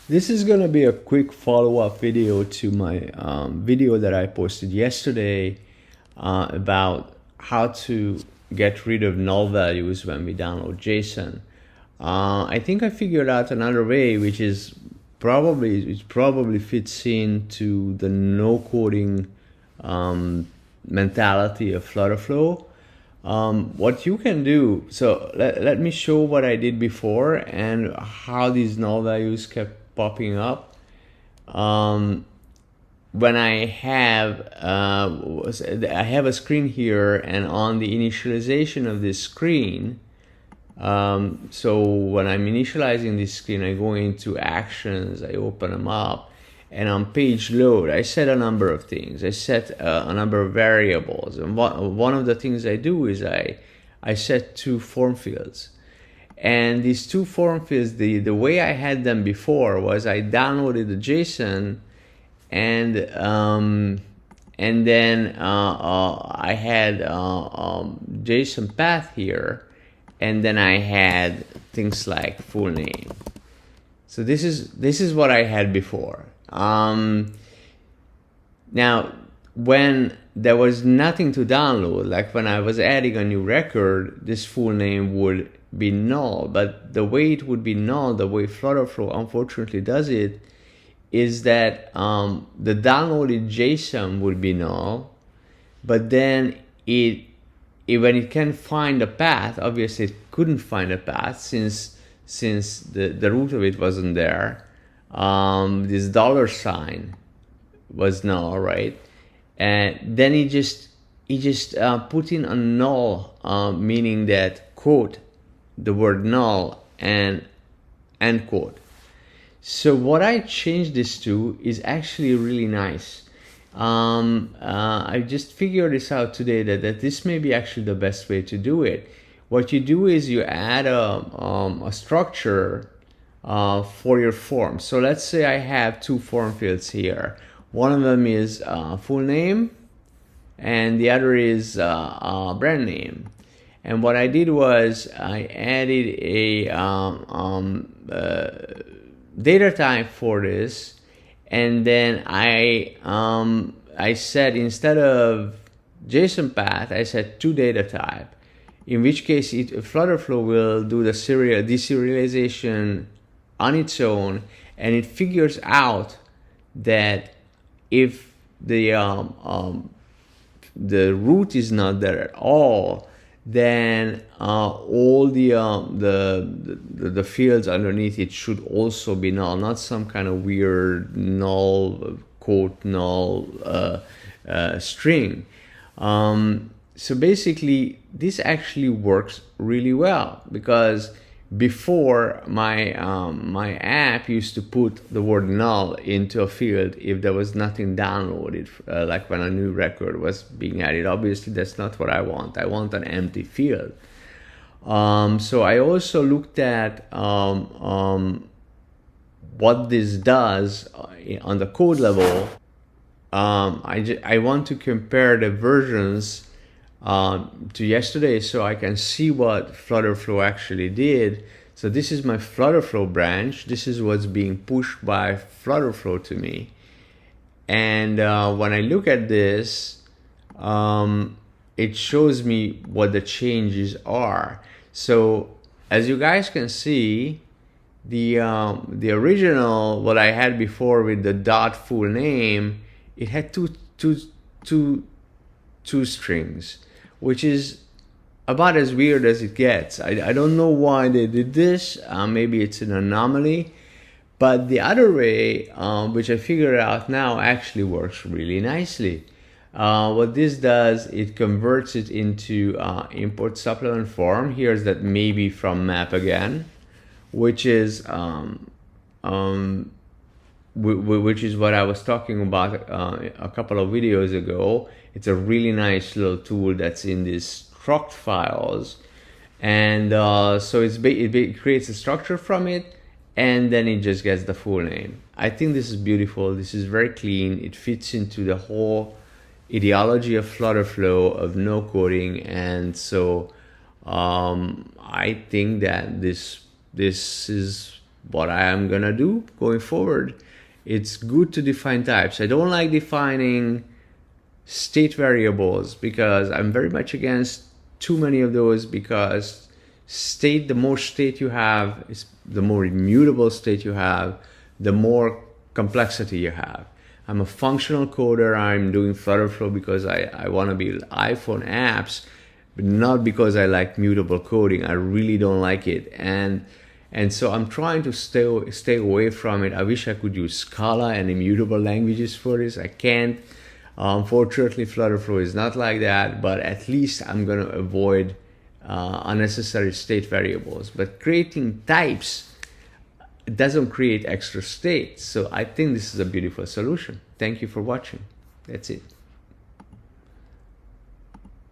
This is going to be a quick follow-up video to my video that I posted yesterday about how to get rid of null values when we download JSON. I think I figured out another way, which is probably fits into the no coding mentality of Flutterflow. What you can do, so let me show what I did before and how these null values kept popping up. When I have a screen here, and on the initialization of this screen, so when I'm initializing this screen, I go into actions, I open them up, and on page load, I set a number of things. I set a number of variables, and one of the things I do is I set 2 form fields. And these 2 form fields, the way I had them before was I downloaded the JSON, and then I had JSON path here, and then I had things like full name. So this is what I had before. Now, when there was nothing to download, like when I was adding a new record, this full name would be null. But the way it would be null, the way Flutterflow unfortunately does it, is that the downloaded JSON would be null, but then when it can find a path, obviously it couldn't find a path since the root of it wasn't there. This $sign was null, right? And then he just put in a null, meaning that quote the word null and end quote. So what I changed this to is actually really nice. I just figured this out today that this may be actually the best way to do it. What you do is you add a structure for your form. So let's say I have 2 form fields here. One of them is full name, and the other is brand name. And what I did was I added a data type for this, and then I said, instead of JSON path, I said to data type, in which case Flutterflow will do the deserialization on its own, and it figures out that if the root is not there at all, then all the fields underneath it should also be null, not some kind of weird null quote null string. So basically, this actually works really well, because before my app used to put the word null into a field if there was nothing downloaded, like when a new record was being added. Obviously, that's not what I want. I want an empty field. So I also looked at what this does on the code level. I want to compare the versions to yesterday, so I can see what Flutterflow actually did. So this is my Flutterflow branch. This is what's being pushed by Flutterflow to me. And when I look at this, it shows me what the changes are. So as you guys can see, the original, what I had before with the dot full name, it had two strings, which is about as weird as it gets. I don't know why they did this. Maybe it's an anomaly. But the other way, which I figured out now, actually works really nicely. What this does, it converts it into import supplement form. Here's that maybe from map again, which is what I was talking about a couple of videos ago. It's a really nice little tool that's in these struct files, and so it creates a structure from it, and then it just gets the full name. I think this is beautiful. This is very clean. It fits into the whole ideology of Flutterflow, of no coding, and so I think that this is what I am gonna do going forward. It's good to define types. I don't like defining state variables because I'm very much against too many of those, because the more state you have, the more immutable state you have, the more complexity you have. I'm a functional coder. I'm doing Flutterflow because I want to build iPhone apps, but not because I like mutable coding. I really don't like it. And so I'm trying to stay away from it. I wish I could use Scala and immutable languages for this. I can't. Unfortunately, Flutterflow is not like that, but at least I'm going to avoid unnecessary state variables. But creating types doesn't create extra states. So I think this is a beautiful solution. Thank you for watching. That's it.